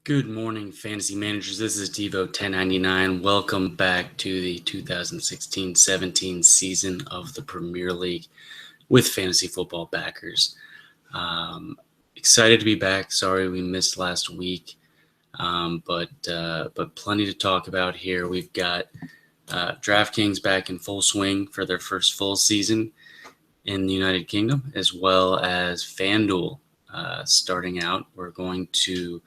Good morning, fantasy managers. This is Devo1099. Welcome back to the 2016-17 season of the Premier League with fantasy football backers. Excited to be back. Sorry we missed last week, but plenty to talk about here. We've got Draftkings back in full swing for their first full season in the United Kingdom, as well as FanDuel starting out. We're going to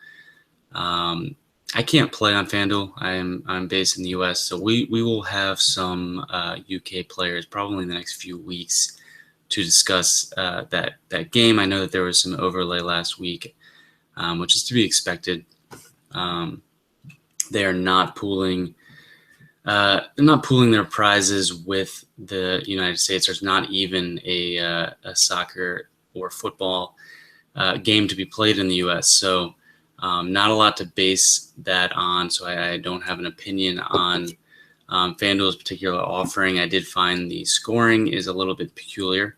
I can't play on FanDuel. I'm based in the U.S., so we will have some UK players probably in the next few weeks to discuss that game. I know that there was some overlay last week, which is to be expected. They are not pooling. They're not pooling their prizes with the United States. There's not even a soccer or football game to be played in the U.S. So. Not a lot to base that on, so I don't have an opinion on FanDuel's particular offering. I did find the scoring is a little bit peculiar.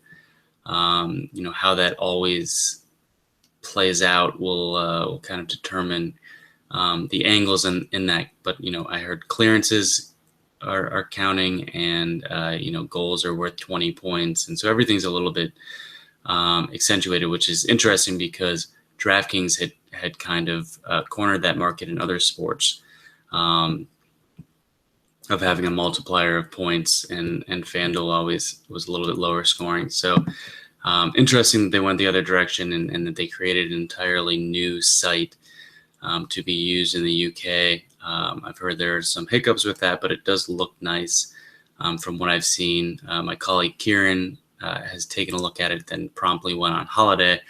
How that always plays out will kind of determine the angles in that. But, I heard clearances are counting and, goals are worth 20 points. And so everything's a little bit accentuated, which is interesting because Draftkings had kind of cornered that market in other sports of having a multiplier of points, and FanDuel always was a little bit lower scoring. So interesting that they went the other direction and that they created an entirely new site to be used in the UK. I've heard there are some hiccups with that, but it does look nice from what I've seen. My colleague Kieran has taken a look at it, then promptly went on holiday.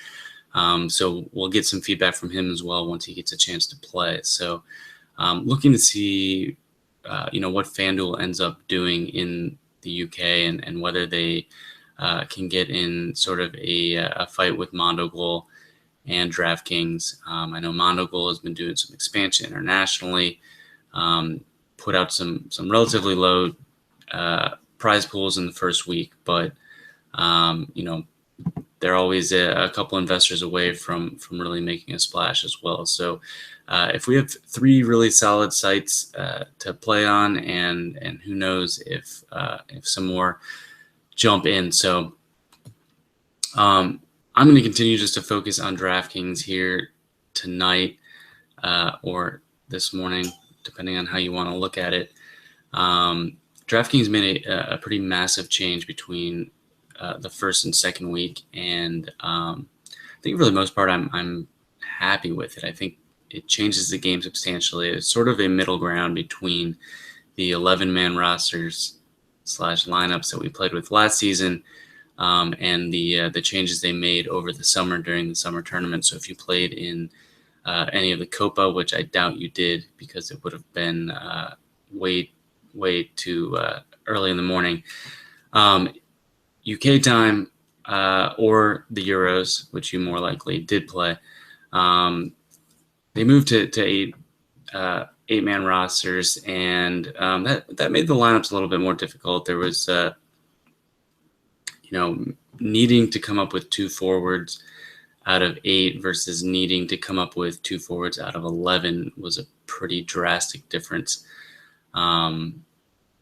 So we'll get some feedback from him as well once he gets a chance to play. So looking to see, what FanDuel ends up doing in the UK and whether they can get in sort of a fight with Mondogoal and Draftkings. I know Mondogoal has been doing some expansion internationally, put out some relatively low prize pools in the first week, but, they're always a couple investors away from really making a splash as well. So if we have three really solid sites to play on, and who knows if some more jump in. So I'm going to continue just to focus on DraftKings here tonight or this morning, depending on how you want to look at it. DraftKings made a pretty massive change between the first and second week, and I think for the most part I'm happy with it. I think it changes the game substantially. It's sort of a middle ground between the 11-man rosters / lineups that we played with last season and the changes they made over the summer during the summer tournament. So if you played in any of the Copa, which I doubt you did because it would have been way too early in the morning, UK time or the Euros, which you more likely did play, they moved to eight-man rosters, and that made the lineups a little bit more difficult. There was, needing to come up with two forwards out of 8 versus needing to come up with two forwards out of 11 was a pretty drastic difference,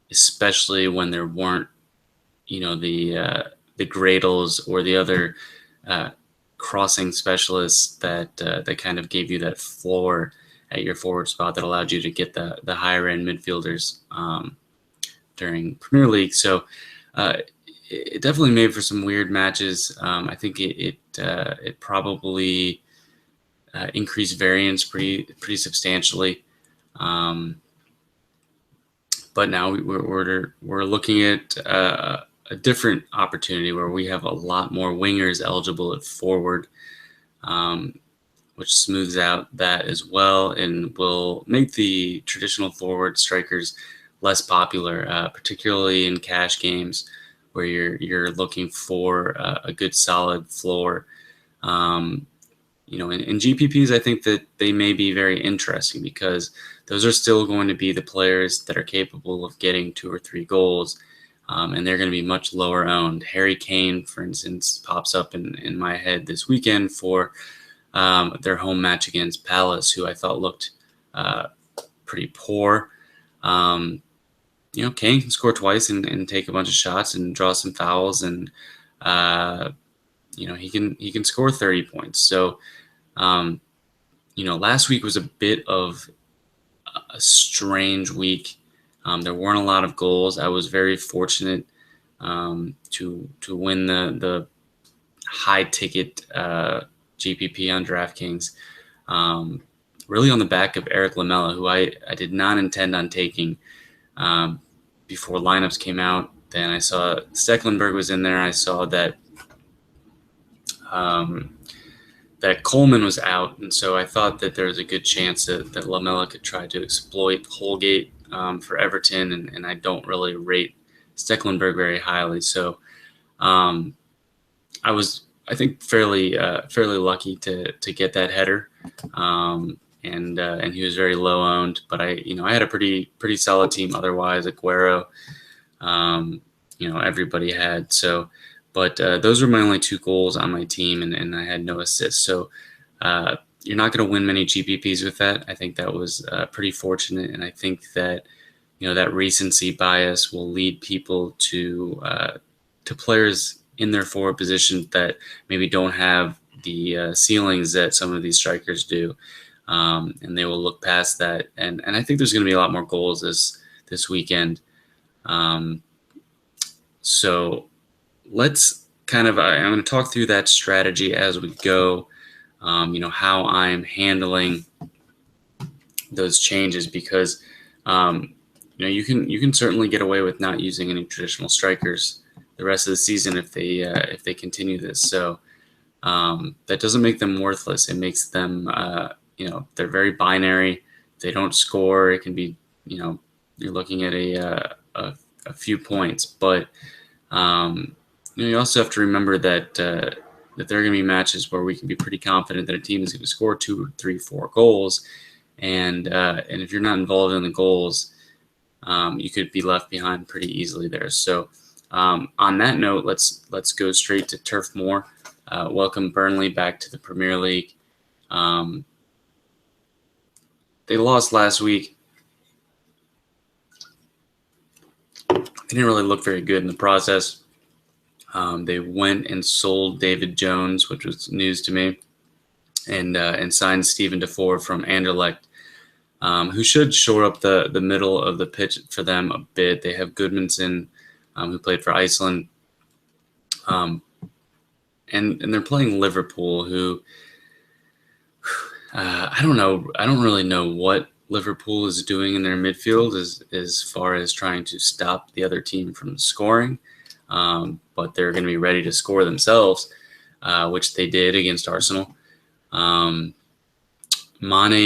especially when there weren't the Gradles or the other crossing specialists that kind of gave you that floor at your forward spot that allowed you to get the higher end midfielders during Premier League. So it definitely made for some weird matches. I think it probably increased variance pretty substantially. But now we're looking at a different opportunity where we have a lot more wingers eligible at forward, which smooths out that as well and will make the traditional forward strikers less popular, particularly in cash games where you're looking for a good solid floor. In GPPs, I think that they may be very interesting because those are still going to be the players that are capable of getting 2 or 3 goals, and they're going to be much lower owned. Harry Kane, for instance, pops up in my head this weekend for their home match against Palace, who I thought looked pretty poor. Kane can score twice and take a bunch of shots and draw some fouls, and he can score 30 points. So, last week was a bit of a strange week. There weren't a lot of goals. I was very fortunate to win the high ticket GPP on Draftkings, really on the back of Eric Lamela, who I did not intend on taking before lineups came out. Then I saw Stecklenburg was in there. I saw that that Coleman was out, and so I thought that there was a good chance that Lamela could try to exploit Holgate for Everton, and I don't really rate Stecklenburg very highly. So I was, I think, fairly lucky to get that header, and he was very low owned. But I had a pretty solid team otherwise. Aguero, everybody had. So, but those were my only 2 goals on my team, and I had no assists. So you're not going to win many GPPs with that. I think that was pretty fortunate, and I think that that recency bias will lead people to players in their forward position that maybe don't have the ceilings that some of these strikers do, and they will look past that. And I think there's going to be a lot more goals this weekend. So let's I'm going to talk through that strategy as we go. How I'm handling those changes, because you can certainly get away with not using any traditional strikers the rest of the season if they continue this. So that doesn't make them worthless. It makes them they're very binary. If they don't score, it can be you're looking at a few points, but you also have to remember that there are going to be matches where we can be pretty confident that a team is going to score 2, 3, 4 goals, and if you're not involved in the goals, you could be left behind pretty easily there. So on that note, let's go straight to Turf Moor. Welcome Burnley back to the Premier League. They lost last week. They didn't really look very good in the process. They went and sold David Jones, which was news to me, and signed Steven Defour from Anderlecht, who should shore up the middle of the pitch for them a bit. They have Goodmanson, who played for Iceland, and they're playing Liverpool, who I don't know. I don't really know what Liverpool is doing in their midfield as far as trying to stop the other team from scoring. But they're going to be ready to score themselves, which they did against Arsenal. Mane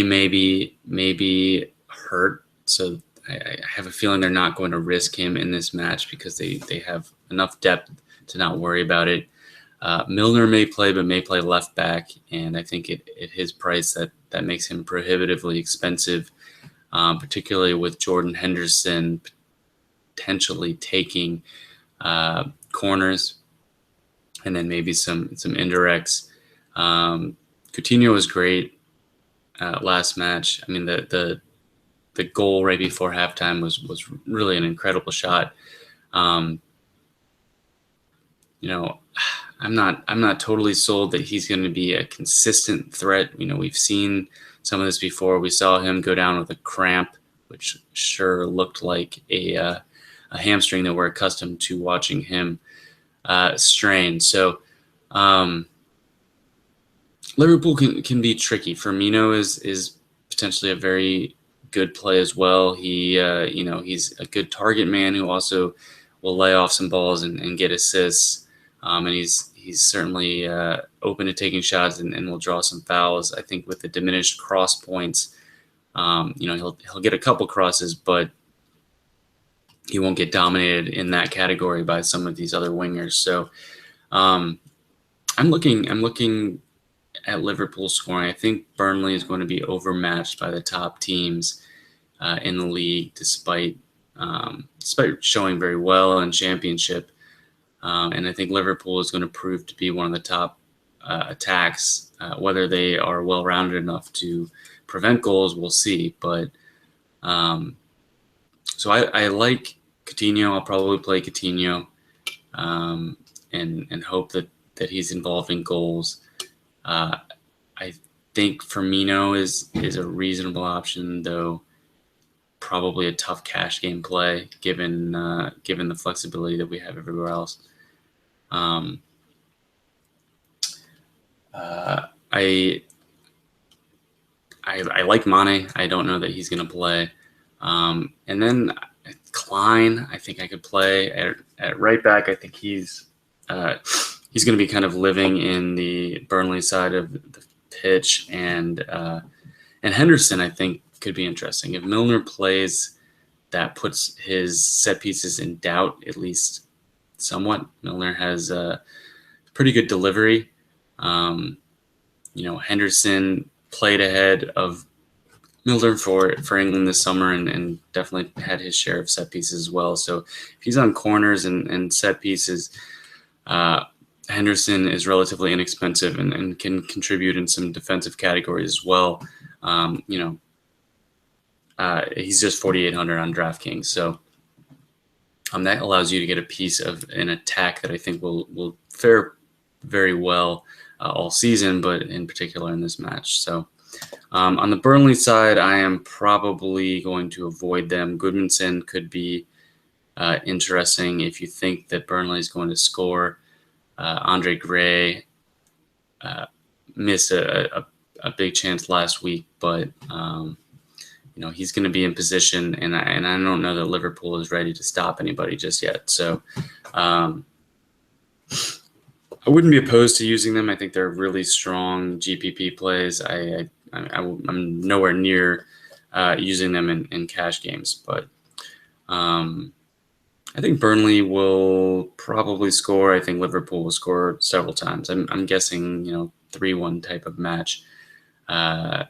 maybe hurt, so I have a feeling they're not going to risk him in this match because they have enough depth to not worry about it. Milner may play, but may play left back, and I think at his price that makes him prohibitively expensive, particularly with Jordan Henderson potentially taking corners and then maybe some indirects. Coutinho was great last match. I mean, the goal right before halftime was really an incredible shot. I'm not totally sold that he's going to be a consistent threat. We've seen some of this before. We saw him go down with a cramp, which sure looked like a hamstring that we're accustomed to watching him strain. So Liverpool can be tricky. Firmino is potentially a very good play as well. He's a good target man who also will lay off some balls and get assists. And he's certainly open to taking shots and will draw some fouls. I think with the diminished cross points, he'll get a couple crosses, but he won't get dominated in that category by some of these other wingers. So I'm looking at Liverpool scoring. I think Burnley is going to be overmatched by the top teams in the league, despite showing very well in Championship. And I think Liverpool is going to prove to be one of the top attacks. Whether they are well-rounded enough to prevent goals, we'll see. But so I like Coutinho. I'll probably play Coutinho and hope that he's involved in goals. I think Firmino is a reasonable option, though probably a tough cash game play given the flexibility that we have everywhere else. I like Mane. I don't know that he's going to play. And then Klein, I think I could play at right back. I think he's going to be kind of living in the Burnley side of the pitch, and Henderson, I think, could be interesting. If Milner plays, that puts his set pieces in doubt, at least somewhat. Milner has a pretty good delivery. Henderson played ahead of Milner for England this summer and definitely had his share of set pieces as well. So if he's on corners and set pieces, Henderson is relatively inexpensive and can contribute in some defensive categories as well. He's just 4,800 on DraftKings. So that allows you to get a piece of an attack that I think will fare very well all season, but in particular in this match. So on the Burnley side, I am probably going to avoid them. Goodmanson could be interesting if you think that Burnley is going to score. Andre Gray missed a big chance last week, but he's going to be in position, and I don't know that Liverpool is ready to stop anybody just yet. So I wouldn't be opposed to using them. I think they're really strong GPP plays. I'm nowhere near using them in cash games, but I think Burnley will probably score. I think Liverpool will score several times. I'm guessing 3-1 type of match, and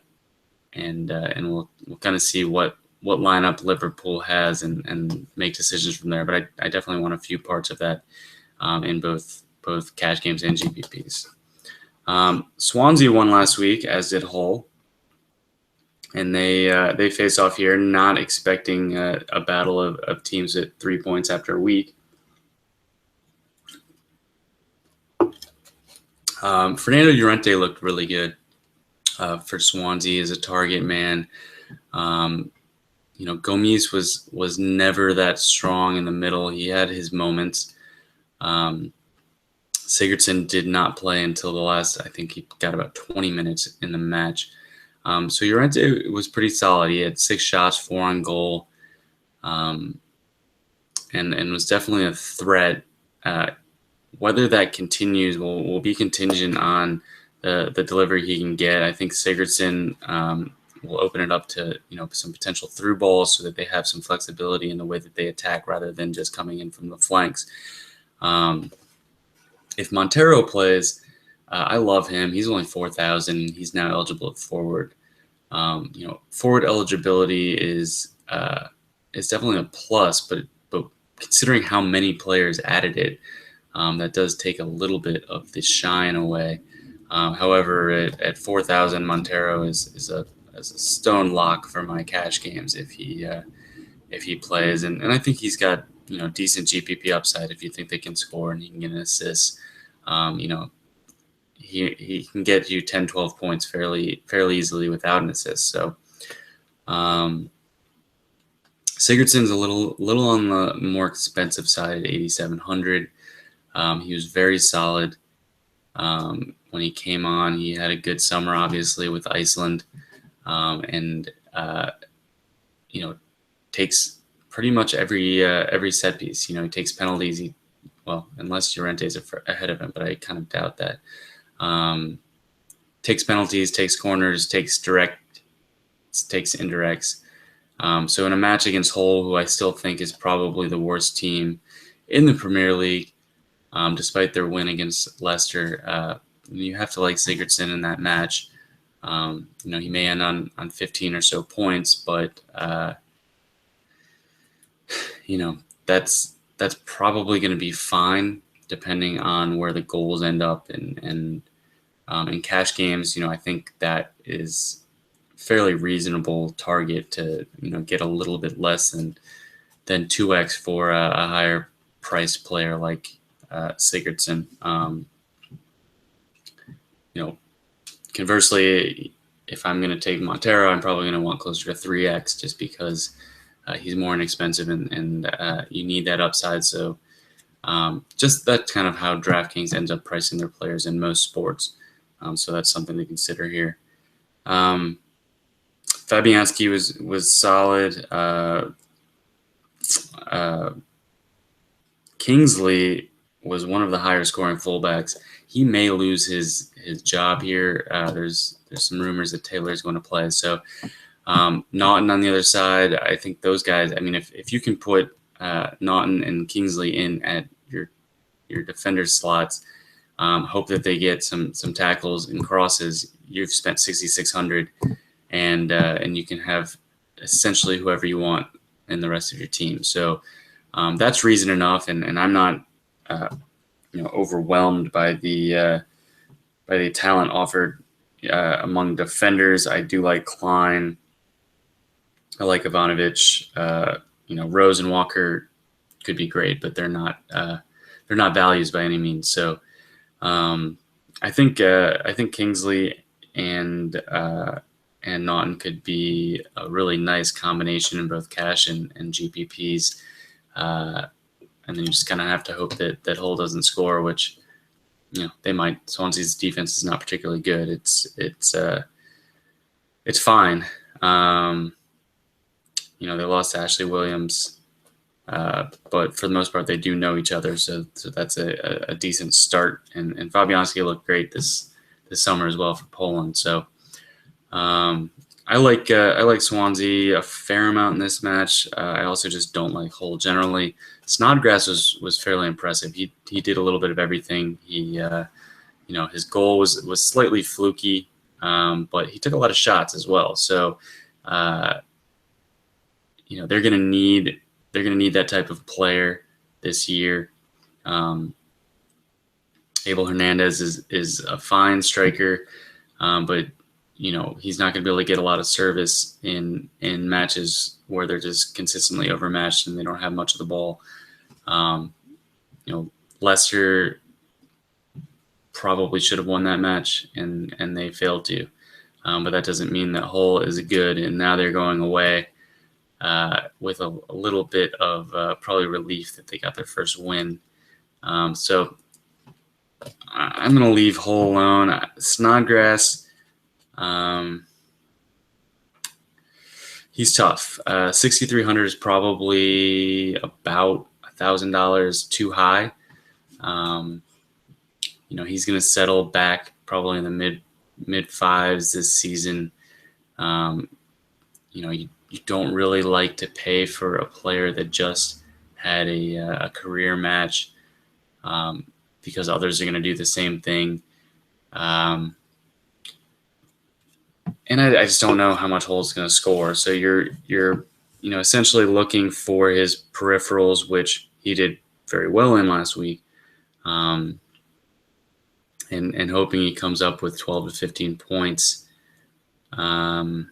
we'll kind of see what lineup Liverpool has and make decisions from there. But I definitely want a few parts of that in both cash games and GPPs. Swansea won last week, as did Hull, and they face off here, not expecting a battle of teams at 3 points after a week. Fernando Llorente looked really good for Swansea as a target man. Gomes was never that strong in the middle. He had his moments. Sigurdsson did not play until the last, I think he got about 20 minutes in the match. So Llorente was pretty solid. He had 6 shots, 4 on goal, and was definitely a threat. Whether that continues will be contingent on the delivery he can get. I think Sigurdsson will open it up to some potential through balls so that they have some flexibility in the way that they attack rather than just coming in from the flanks. If Montero plays, I love him. He's only 4,000. He's now eligible at forward. Forward eligibility is definitely a plus, but considering how many players added it, that does take a little bit of the shine away. However, at 4,000, Montero is a stone lock for my cash games if he plays, and I think he's got decent GPP upside if you think they can score and he can get an assist. He can get you 10, 12 points fairly easily without an assist. So Sigurdsson's a little on the more expensive side at 8,700. He was very solid when he came on. He had a good summer, obviously, with Iceland, and takes pretty much every set piece. He takes penalties. Unless Llorente's ahead of him, but I kind of doubt that. Takes penalties, takes corners, takes indirects. So in a match against Hull, who I still think is probably the worst team in the Premier League, despite their win against Leicester, you have to like Sigurdsson in that match. He may end on 15 or so points, but that's probably going to be fine depending on where the goals end up and In cash games, I think that is fairly reasonable target to get a little bit less than 2x for a higher price player like Sigurdsson. Conversely, if I'm going to take Montero, I'm probably going to want closer to 3x just because he's more inexpensive and you need that upside. So just that's kind of how DraftKings ends up pricing their players in most sports. So that's something to consider here. Fabianski was solid. Kingsley was one of the higher scoring fullbacks. He may lose his job here. There's some rumors that Taylor is going to play. So Naughton on the other side, I think those guys. I mean, if you can put Naughton and Kingsley in at your defenders slots, hope that they get some tackles and crosses. You've spent 6,600, and you can have essentially whoever you want in the rest of your team. So that's reason enough, and I'm not overwhelmed by the talent offered among defenders. I do like Klein. I like Ivanovic. Rose and Walker could be great, but they're not values by any means. So I think Kingsley and Naughton could be a really nice combination in both cash and GPPs. And then you just kind of have to hope that Hull doesn't score, which they might. Swansea's defense is not particularly good. It's fine. They lost to Ashley Williams, but for the most part they do know each other, so that's a decent start. And Fabianski looked great this summer as well for Poland. So I like Swansea a fair amount in this match. I also just don't like Hull generally. Snodgrass was fairly impressive. He did a little bit of everything. He his goal was slightly fluky, but he took a lot of shots as well. So they're gonna need that type of player this year. Abel Hernandez is a fine striker, but he's not going to be able to get a lot of service in matches where they're just consistently overmatched and they don't have much of the ball. Leicester probably should have won that match, and they failed to. But that doesn't mean that Hull is good, and now they're going away with a little bit of probably relief that they got their first win. So I'm going to leave Hull alone. Snodgrass, he's tough. 6,300 is probably about $1,000 too high. He's going to settle back probably in the mid fives this season. You don't really like to pay for a player that just had a career match because others are going to do the same thing. And I just don't know how much Hull's going to score. So you're essentially looking for his peripherals, which he did very well in last week, and hoping he comes up with 12 to 15 points from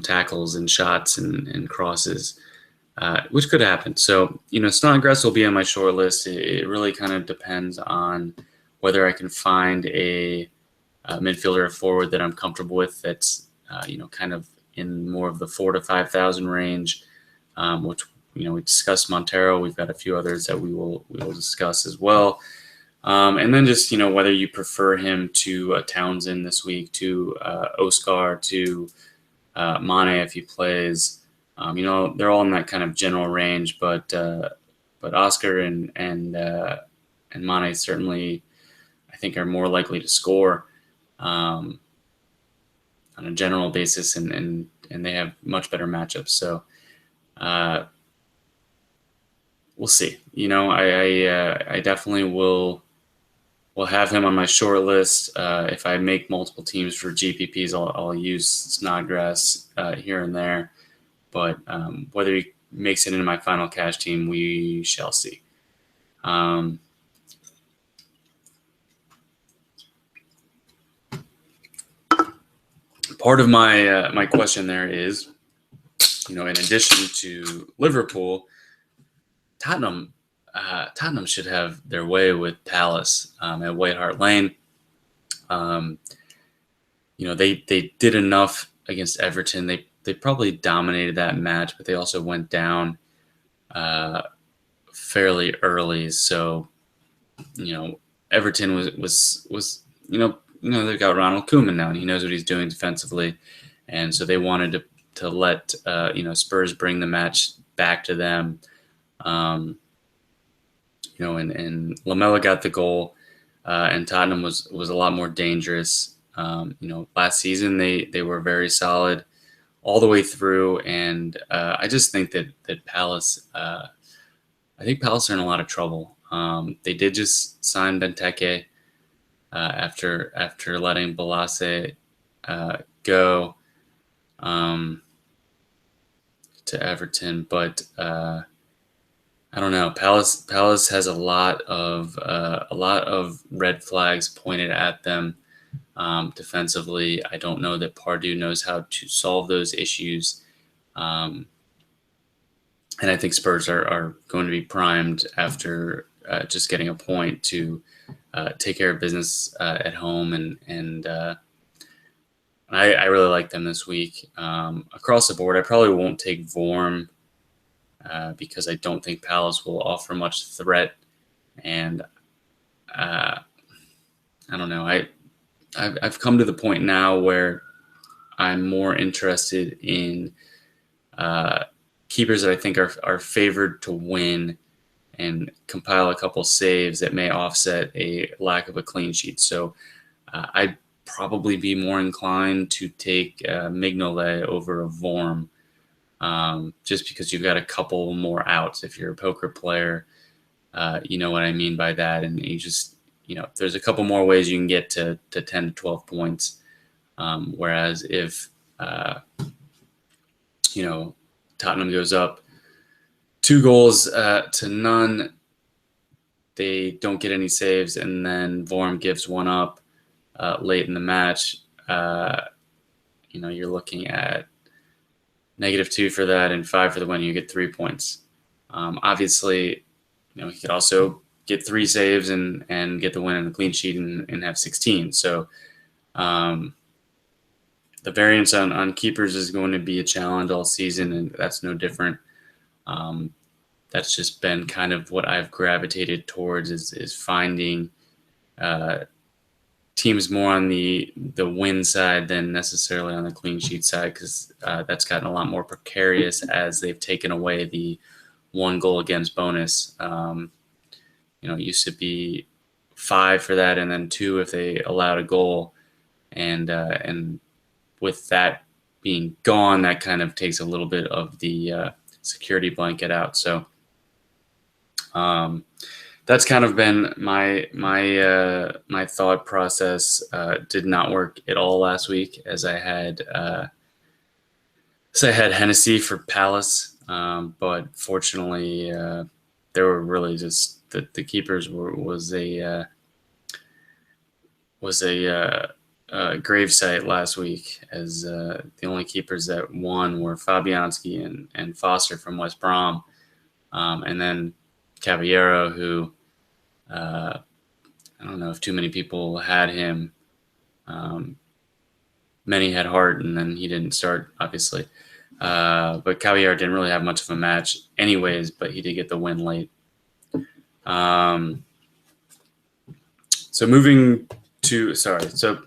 tackles and shots and crosses, which could happen. So Snodgrass will be on my short list. It really kind of depends on whether I can find a midfielder or forward that I'm comfortable with that's kind of in more of the 4,000 to 5,000 range, which we discussed Montero. We've got a few others that we will discuss as well, and then just whether you prefer him to Townsend this week, to Oscar, to Mane if he plays. They're all in that kind of general range, but Oscar and Mane certainly I think are more likely to score on a general basis, and they have much better matchups. So we'll see. I definitely will have him on my short list. If I make multiple teams for GPPs, I'll use Snodgrass here and there. But whether he makes it into my final cash team, we shall see. part of my question there is, in addition to Liverpool, Tottenham should have their way with Palace at White Hart Lane. They did enough against Everton. They probably dominated that match, but they also went down fairly early. So, Everton was they've got Ronald Koeman now, and he knows what he's doing defensively, and so they wanted to let Spurs bring the match back to them. And Lamela got the goal, and Tottenham was a lot more dangerous. Last season they were very solid all the way through, and I just think that Palace. I think Palace are in a lot of trouble. They did just sign Benteke after letting Balassi go to Everton, but I don't know. Palace has a lot of red flags pointed at them defensively. I don't know that Pardew knows how to solve those issues. And I think Spurs are going to be primed after just getting a point to take care of business at home, and I really like them this week. Across the board, I probably won't take Vorm because I don't think Palace will offer much threat, and I don't know. I've come to the point now where I'm more interested in keepers that I think are favored to win and compile a couple saves that may offset a lack of a clean sheet. So I'd probably be more inclined to take Mignolet over a Vorm, just because you've got a couple more outs. If you're a poker player, you know what I mean by that. And you just, there's a couple more ways you can get to 10 to 12 points. Whereas if, Tottenham goes up 2-0, they don't get any saves, and then Vorm gives one up late in the match. You're looking at -2 for that and 5 for the win. You get 3 points. Obviously, he could also get 3 saves and get the win and the clean sheet and have 16. So the variance on keepers is going to be a challenge all season, and that's no different. That's just been kind of what I've gravitated towards is finding teams more on the win side than necessarily on the clean sheet side, because that's gotten a lot more precarious as they've taken away the 1 goal against bonus. It used to be 5 for that, and then 2 if they allowed a goal, and with that being gone, that kind of takes a little bit of the security blanket out. So that's kind of been my thought process. Did not work at all last week, as I had Hennessy for Palace, but fortunately there were really just the keepers was a gravesite last week, as the only keepers that won were Fabianski and Foster from West Brom, and then Caballero, who I don't know if too many people had him. Many had Hart, and then he didn't start, obviously. But Caballero didn't really have much of a match anyways, but he did get the win late. So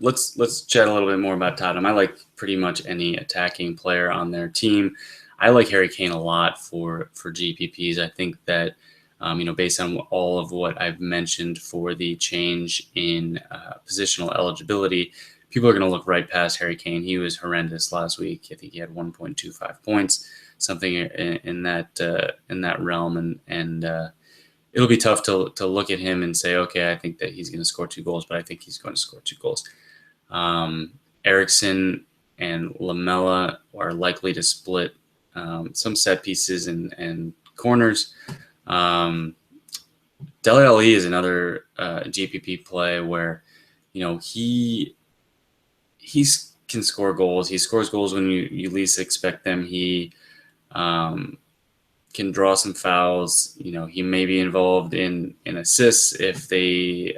let's chat a little bit more about Tottenham. I like pretty much any attacking player on their team. I like Harry Kane a lot for GPPs. I think that based on all of what I've mentioned for the change in positional eligibility, people are going to look right past Harry Kane. He was horrendous last week. I think he had 1.25 points, something in that realm, and it'll be tough to look at him and say, okay, I think that he's going to score 2 goals, but I think he's going to score 2 goals. Eriksen and Lamela are likely to split some set pieces and corners. Dele Alli is another GPP play where, he's can score goals. He scores goals when you least expect them. He can draw some fouls. He may be involved in assists if they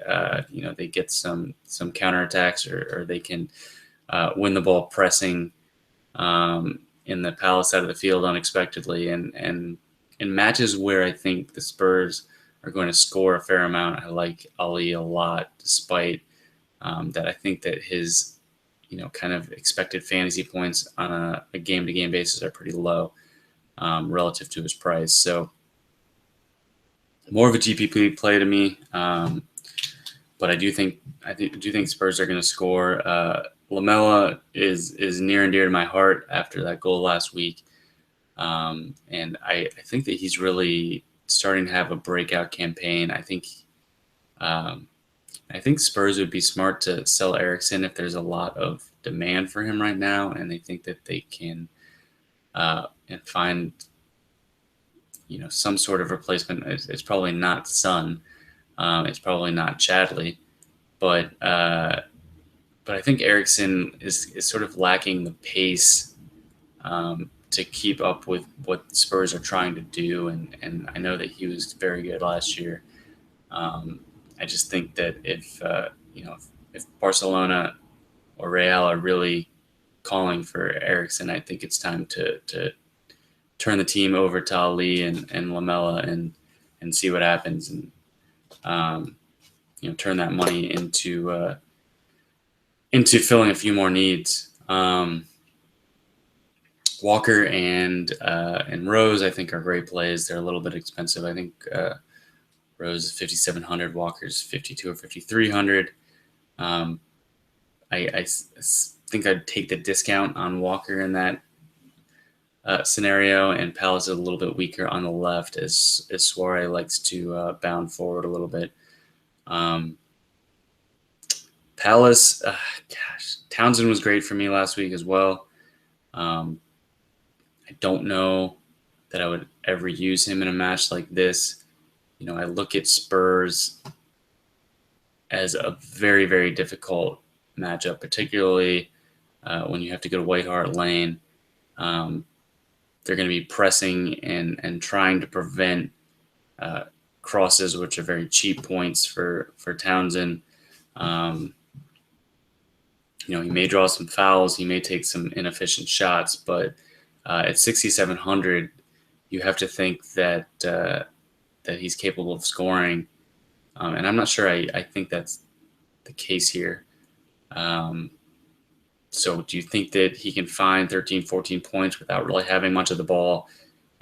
they get some counterattacks, or they can win the ball pressing in the Palace side of the field unexpectedly. And in matches where I think the Spurs are going to score a fair amount, I like Ali a lot, despite that I think that his kind of expected fantasy points on a game-to-game basis are pretty low relative to his price. So more of a GPP play to me, but I do think Spurs are going to score. Lamela is near and dear to my heart after that goal last week, and I think that he's really starting to have a breakout campaign. I think Spurs would be smart to sell Eriksen if there's a lot of demand for him right now, and they think that they can find some sort of replacement. It's probably not Son, it's probably not Chadley, but I think Eriksen is sort of lacking the pace to keep up with what Spurs are trying to do, and I know that he was very good last year. I just think that if Barcelona or Real are really calling for Eriksen, I think it's time to turn the team over to Ali and Lamela and see what happens, and turn that money into filling a few more needs. Walker and Rose, I think, are great plays. They're a little bit expensive. I think Rose is 5,700, Walker's 5,200 or 5,300. I think I'd take the discount on Walker in that scenario, and Palace is a little bit weaker on the left as Suarez likes to bound forward a little bit. Palace, Townsend was great for me last week as well. I don't know that I would ever use him in a match like this. I look at Spurs as a very, very difficult matchup, particularly when you have to go to White Hart Lane. They're going to be pressing and trying to prevent crosses, which are very cheap points for Townsend. He may draw some fouls, he may take some inefficient shots, but at 6,700, you have to think that he's capable of scoring, and I'm not sure I think that's the case here. So do you think that he can find 13, 14 points without really having much of the ball,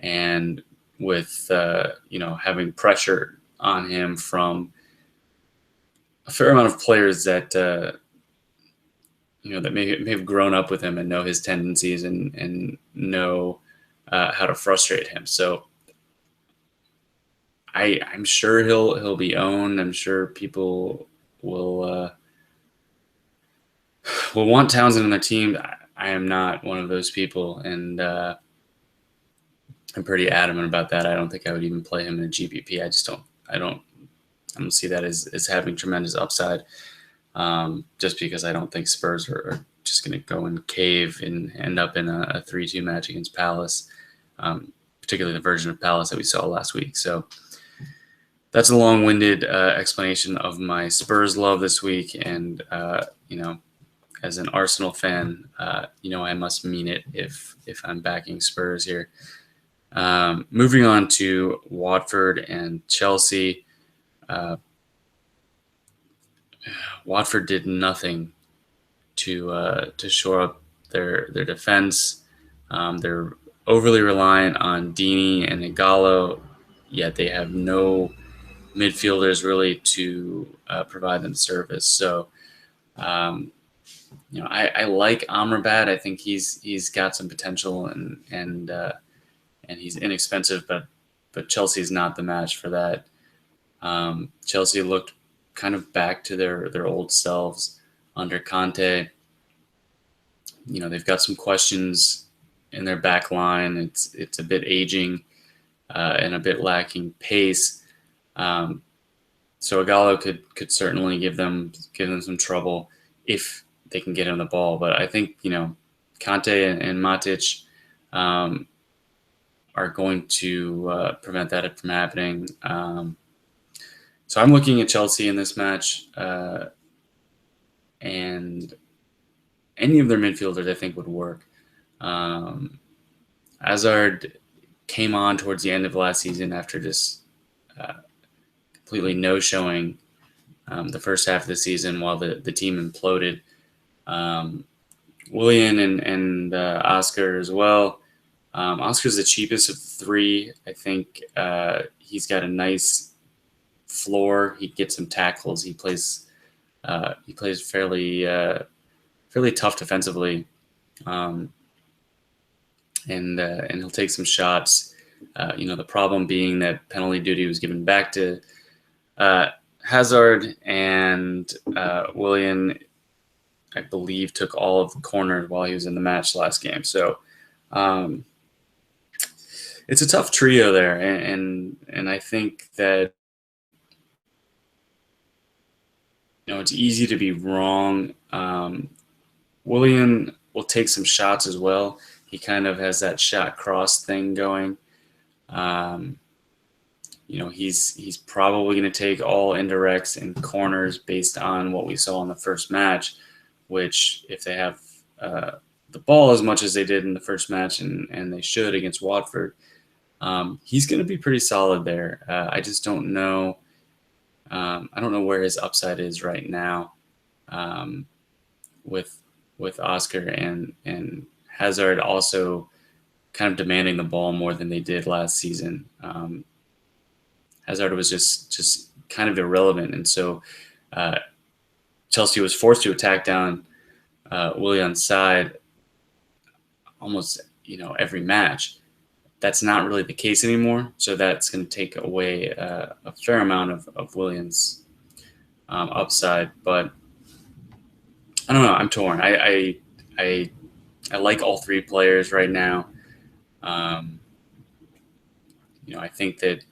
and with having pressure on him from a fair amount of players that that may have grown up with him and know his tendencies and know how to frustrate him? So I'm sure he'll be owned. I'm sure people will want Townsend on their team. I am not one of those people, and I'm pretty adamant about that. I don't think I would even play him in a GPP. I don't see that as having tremendous upside, just because I don't think Spurs are just going to go and cave and end up in a 3-2 match against Palace, particularly the version of Palace that we saw last week. So that's a long-winded explanation of my Spurs love this week, and as an Arsenal fan, I must mean it if I'm backing Spurs here. Moving on to Watford and Chelsea. Watford did nothing to shore up their defense. They're overly reliant on Deeney and Ighalo, yet they have no midfielders really to provide them service. So, I like Amrabat. I think he's got some potential, and he's inexpensive, but Chelsea's not the match for that. Chelsea looked kind of back to their old selves under Conte. They've got some questions in their back line. It's a bit aging and a bit lacking pace. So Ighalo could certainly give them some trouble if they can get him the ball. But I think, Conte and Matic are going to prevent that from happening. So I'm looking at Chelsea in this match, and any of their midfielders I think would work. Hazard came on towards the end of last season after just completely no showing the first half of the season while the team imploded. Willian and Oscar as well. Oscar's the cheapest of the three. I think he's got a nice floor. He gets some tackles. He plays fairly tough defensively, and he'll take some shots. The problem being that penalty duty was given back to Hazard, and Willian, I believe, took all of the corners while he was in the match last game. So it's a tough trio there, and I think that it's easy to be wrong. Willian will take some shots as well. He kind of has that shot cross thing going. He's probably going to take all indirects and corners based on what we saw in the first match, which if they have the ball as much as they did in the first match, and they should against Watford, he's going to be pretty solid there. I just don't know. I don't know where his upside is right now with Oscar and Hazard also kind of demanding the ball more than they did last season. Hazard was just kind of irrelevant, and so Chelsea was forced to attack down Willian's side almost every match. That's not really the case anymore, so that's going to take away a fair amount of Willian's upside. But I don't know. I'm torn. I like all three players right now. I think that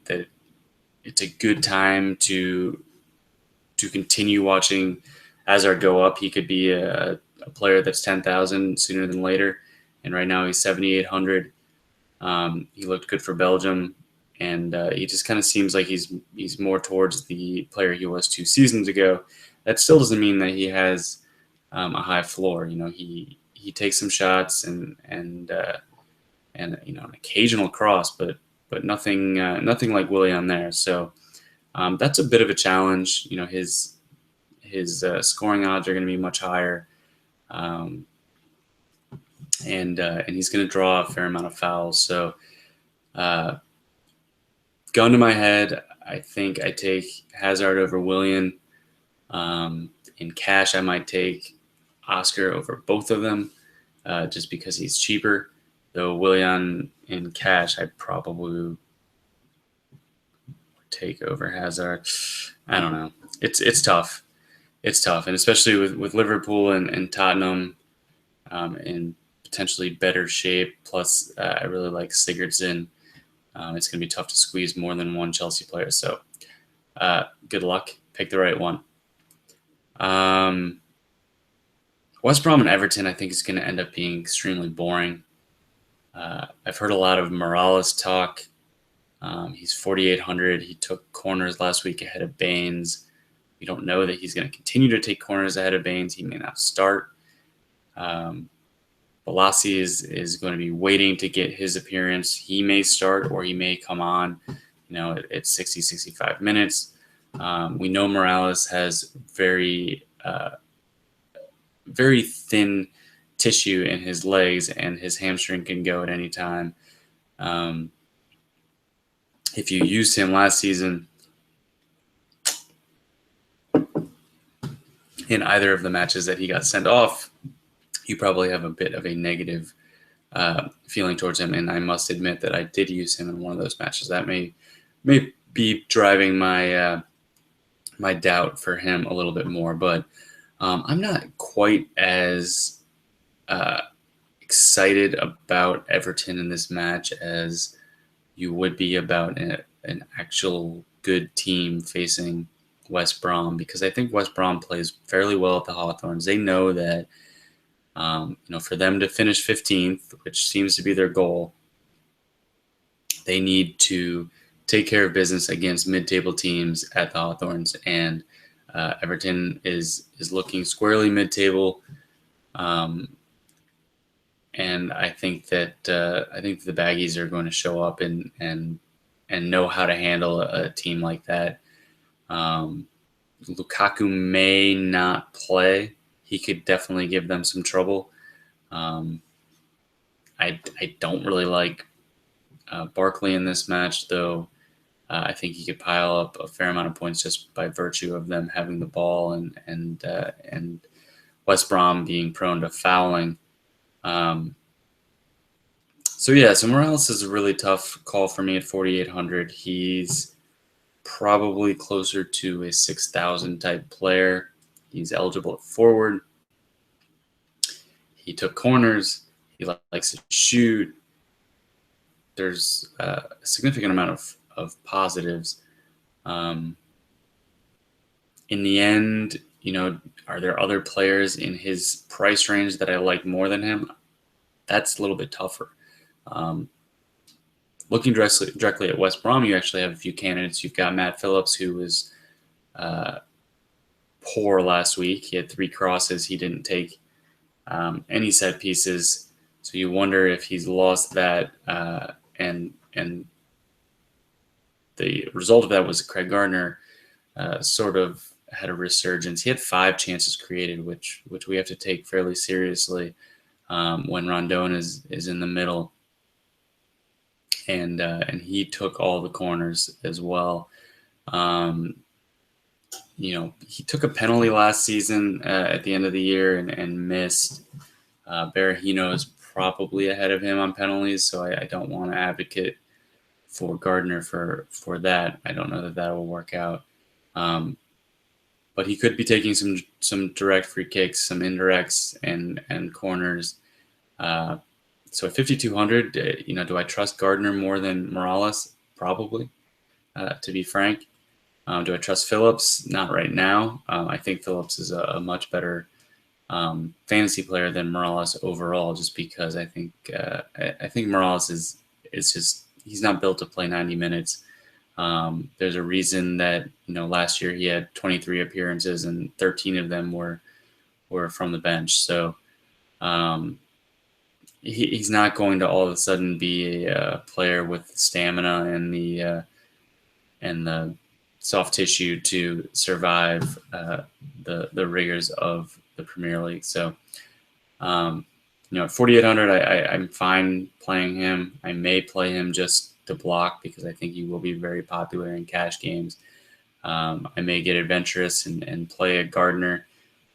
it's a good time to continue watching Hazard go up. He could be a player that's 10,000 sooner than later, and right now he's 7,800. He looked good for Belgium, and he just kind of seems like he's more towards the player he was 2 seasons ago. That still doesn't mean that he has a high floor. He takes some shots and an occasional cross, but nothing like Willian there. So that's a bit of a challenge. His scoring odds are going to be much higher, and he's going to draw a fair amount of fouls. So, gun to my head, I think I take Hazard over Willian. In cash, I might take Oscar over both of them, just because he's cheaper. Though Willian in cash, I'd probably take over Hazard. I don't know. It's tough. It's tough, and especially with Liverpool and Tottenham in potentially better shape. Plus, I really like Sigurdsson. It's going to be tough to squeeze more than one Chelsea player. So, good luck. Pick the right one. West Brom and Everton, I think, is going to end up being extremely boring. I've heard a lot of Morales talk. He's 4,800. He took corners last week ahead of Baines. We don't know that he's going to continue to take corners ahead of Baines. He may not start. Balassi is going to be waiting to get his appearance. He may start or he may come on, at 60, 65 minutes. We know Morales has very thin tissue in his legs, and his hamstring can go at any time. If you used him last season in either of the matches that he got sent off, you probably have a bit of a negative feeling towards him. And I must admit that I did use him in one of those matches. That may be driving my my doubt for him a little bit more. But I'm not quite as excited about Everton in this match as you would be about an actual good team facing West Brom, because I think West Brom plays fairly well at the Hawthorns. They know that, for them to finish 15th, which seems to be their goal, they need to take care of business against mid-table teams at the Hawthorns, and Everton is looking squarely mid-table, and I think that the Baggies are going to show up and know how to handle a team like that. Lukaku may not play. He could definitely give them some trouble. I don't really like Barkley in this match, though. I think he could pile up a fair amount of points just by virtue of them having the ball and West Brom being prone to fouling. So Morales is a really tough call for me at 4,800. He's probably closer to a 6,000 type player. He's eligible at forward. He took corners. He likes to shoot. There's a significant amount of positives. In the end, are there other players in his price range that I like more than him? That's a little bit tougher. Looking directly at West Brom, you actually have a few candidates. You've got Matt Phillips, who was poor last week. He had 3 crosses. He didn't take any set pieces. So you wonder if he's lost that, and the result of that was Craig Gardner sort of had a resurgence. He had 5 chances created, which we have to take fairly seriously when Rondon is in the middle, and he took all the corners as well. He took a penalty last season at the end of the year and missed. Berahino is probably ahead of him on penalties, so I don't want to advocate for Gardner for that. I don't know that will work out. But he could be taking some direct free kicks, some indirects, and corners. So at 5,200, do I trust Gardner more than Morales? Probably, to be frank. Do I trust Phillips? Not right now. I think Phillips is a much better fantasy player than Morales overall, just because I think Morales is just, he's not built to play 90 minutes. There's a reason that last year he had 23 appearances and 13 of them were from the bench. So he's not going to all of a sudden be a player with stamina and the soft tissue to survive the rigors of the Premier League. So at 4,800, I'm fine playing him. I may play him just to block because I think he will be very popular in cash games. I may get adventurous and play a Gardner,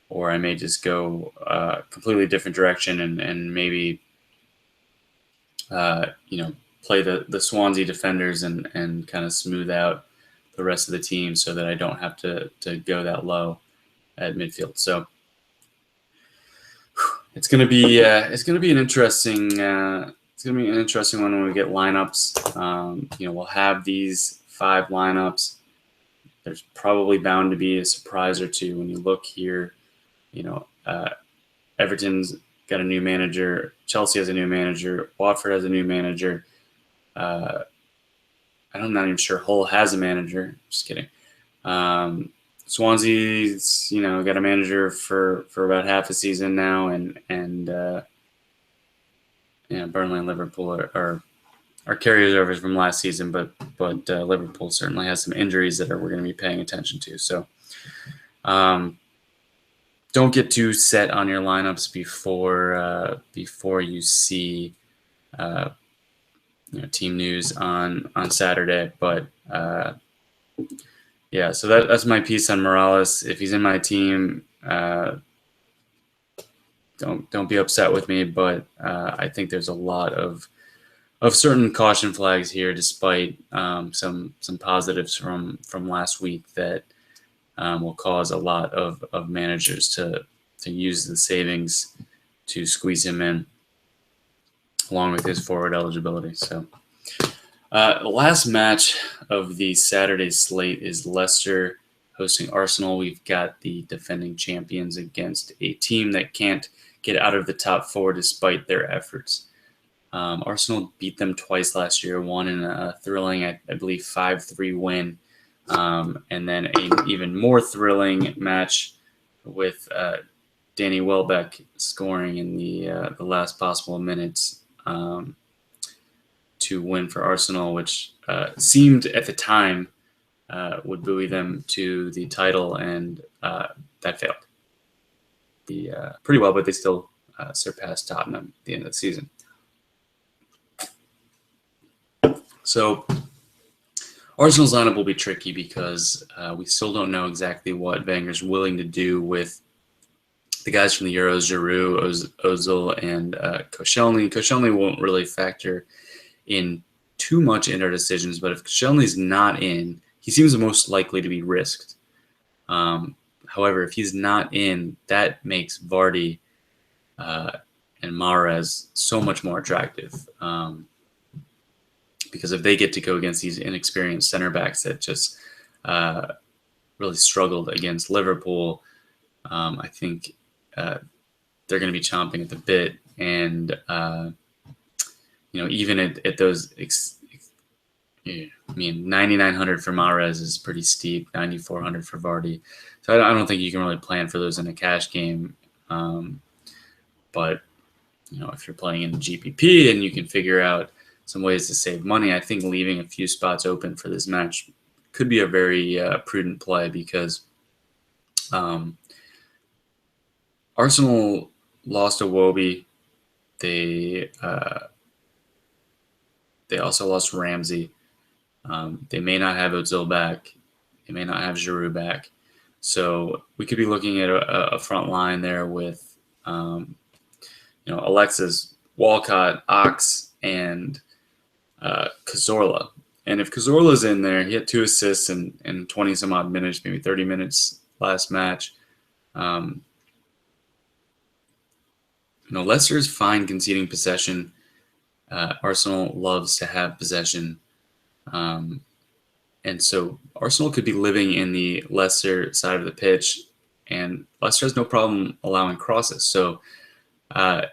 or I may just go a completely different direction and maybe play the Swansea defenders and kind of smooth out the rest of the team so that I don't have to go that low at midfield. So it's going to be an interesting one when we get lineups. We'll have these 5 lineups. There's probably bound to be a surprise or two when you look here. Everton's got a new manager. Chelsea has a new manager. Watford has a new manager. I'm not even sure Hull has a manager. Just kidding. Swansea's, got a manager for about half a season now, and Burnley and Liverpool are carriers over from last season, but Liverpool certainly has some injuries that we're going to be paying attention to. So don't get too set on your lineups before you see team news on Saturday. But so that's my piece on Morales. If he's in my team, don't be upset with me, but I think there's a lot of certain caution flags here, despite some positives from last week that will cause a lot of managers to use the savings to squeeze him in, along with his forward eligibility. So the last match of the Saturday slate is Leicester hosting Arsenal. We've got the defending champions against a team that can't get out of the top four despite their efforts. Arsenal beat them twice last year, one in a thrilling, I believe, 5-3 win, and then an even more thrilling match with Danny Welbeck scoring in the last possible minutes to win for Arsenal, which seemed at the time would buoy them to the title, and that failed. Pretty well, but they still surpassed Tottenham at the end of the season. So Arsenal's lineup will be tricky because we still don't know exactly what Wenger's willing to do with the guys from the Euros, Giroud, Ozil, and Koscielny. Koscielny won't really factor in too much in our decisions, but if Koscielny's not in, he seems the most likely to be risked. However, if he's not in, that makes Vardy and Mahrez so much more attractive. Because if they get to go against these inexperienced center backs that just really struggled against Liverpool, I think they're going to be chomping at the bit. And, even at those, 9,900 for Mahrez is pretty steep, 9,400 for Vardy. So I don't think you can really plan for those in a cash game. But, if you're playing in GPP and you can figure out some ways to save money, I think leaving a few spots open for this match could be a very prudent play because Arsenal lost Iwobi. They also lost Ramsey. They may not have Ozil back. They may not have Giroud back. So we could be looking at a front line there with, Alexis, Walcott, Ox, and Cazorla. And if Cazorla's in there, he had 2 assists in 20 some odd minutes, maybe 30 minutes last match. Leicester's fine conceding possession. Arsenal loves to have possession. And so Arsenal could be living in the Leicester side of the pitch, and Leicester has no problem allowing crosses. So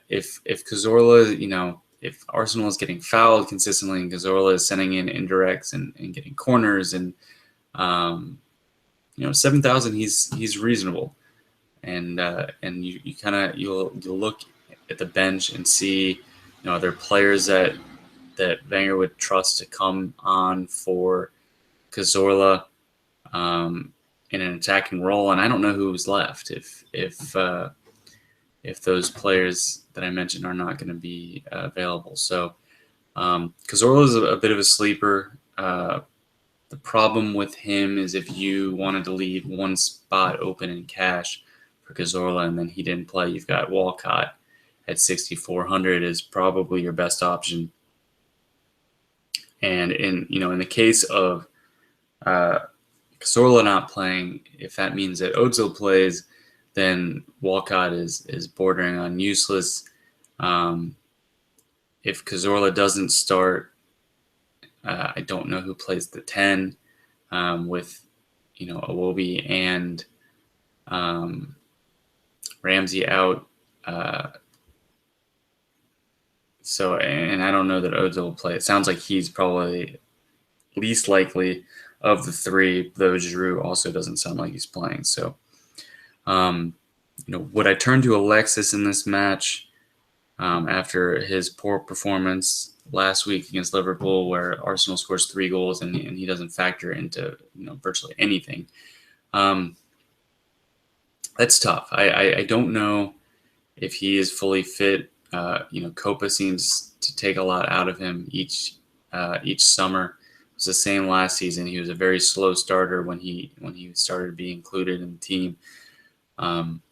if Cazorla, if Arsenal is getting fouled consistently and Cazorla is sending in indirects and getting corners and 7,000, he's reasonable, and you'll look at the bench and see are there players that Wenger would trust to come on for Cazorla in an attacking role, and I don't know who's left if those players that I mentioned are not going to be available. So Cazorla is a bit of a sleeper. The problem with him is if you wanted to leave one spot open in cash for Cazorla and then he didn't play, you've got Walcott at 6,400 is probably your best option. And in the case of Cazorla not playing, if that means that Ozil plays, then Walcott is bordering on useless. If Cazorla doesn't start, I don't know who plays the 10 with Iwobi and Ramsey out. And I don't know that Ozil will play. It sounds like he's probably least likely of the 3, though Giroud also doesn't sound like he's playing. So, would I turn to Alexis in this match after his poor performance last week against Liverpool, where Arsenal scores 3 goals and he doesn't factor into virtually anything? That's tough. I don't know if he is fully fit. Copa seems to take a lot out of him each summer. It was the same last season. He was a very slow starter when he started to be included in the team. And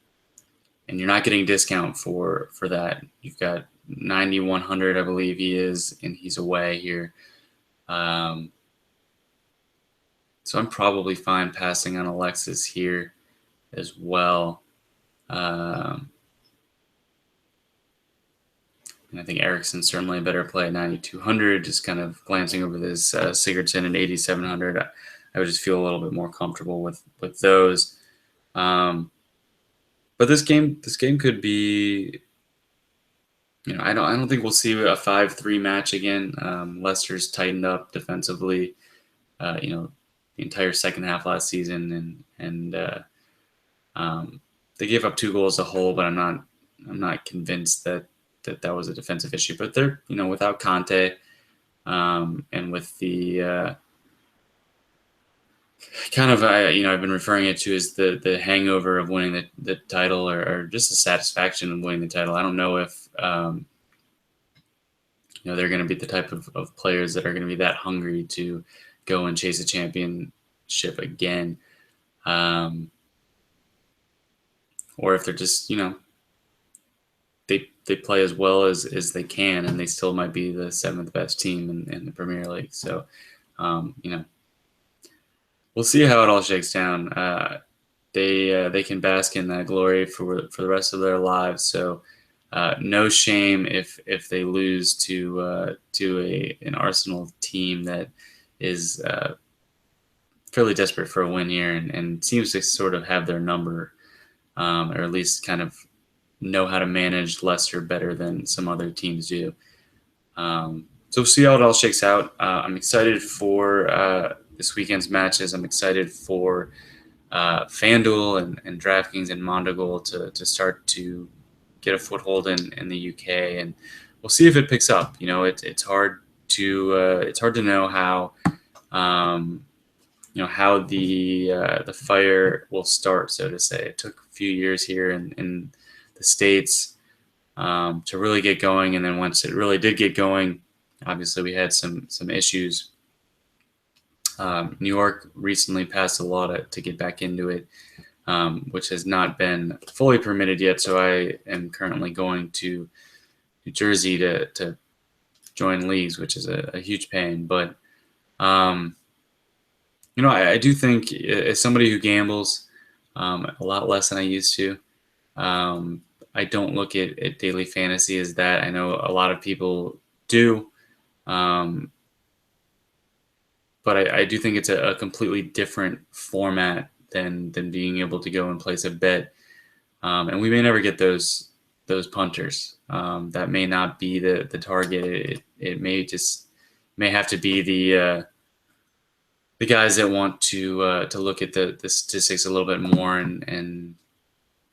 you're not getting a discount for that. You've got 9,100, I believe he is, and he's away here. So I'm probably fine passing on Alexis here as well. And I think Eriksen's certainly a better play at 9,200. Just kind of glancing over this Sigurdsson at 8,700. I would just feel a little bit more comfortable with those. But this game could be, I don't think we'll see a 5-3 match again. Leicester's tightened up defensively, the entire second half last season, and they gave up 2 goals a whole, but I'm not convinced that was a defensive issue. But they're, without Conte, and with the kind of, I've been referring it to as the hangover of winning the title, or just the satisfaction of winning the title. I don't know if they're going to be the type of players that are going to be that hungry to go and chase a championship again, or if they're just they play as well as they can, and they still might be the 7th best team in the Premier League. So we'll see how it all shakes down. They can bask in that glory for the rest of their lives. So no shame if they lose to an Arsenal team that is fairly desperate for a win here, and seems to sort of have their number, or at least kind of know how to manage Leicester better than some other teams do. So we'll see how it all shakes out. I'm excited for this weekend's matches. I'm excited for FanDuel and Draftkings and Mondogoal to start to get a foothold in the UK, and we'll see if it picks up. It's hard to know how how the fire will start, so to say. It took a few years here in the States to really get going, and then once it really did get going, obviously we had some issues. New York recently passed a law to get back into it, which has not been fully permitted yet. So I am currently going to New Jersey to join leagues, which is a huge pain. But I do think, as somebody who gambles a lot less than I used to, I don't look at daily fantasy as that. I know a lot of people do. But I do think it's a completely different format than being able to go and place a bet. And we may never get those punters. That may not be the target. It may have to be the guys that want to look at the statistics a little bit more, and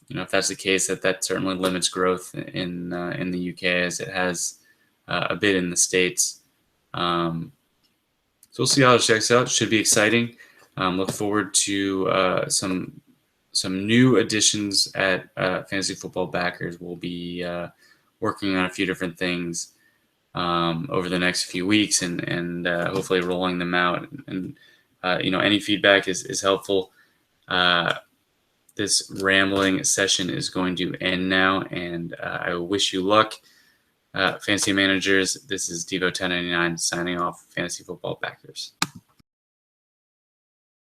if that's the case, that certainly limits growth in the UK, as it has a bit in the States. So we'll see how it checks out. Should be exciting. Look forward to some new additions at Fantasy Football Backers. We'll be working on a few different things over the next few weeks, and hopefully rolling them out. And any feedback is helpful. This rambling session is going to end now, and I wish you luck. Fantasy managers, this is Devo1099 signing off, Fantasy Football Backers.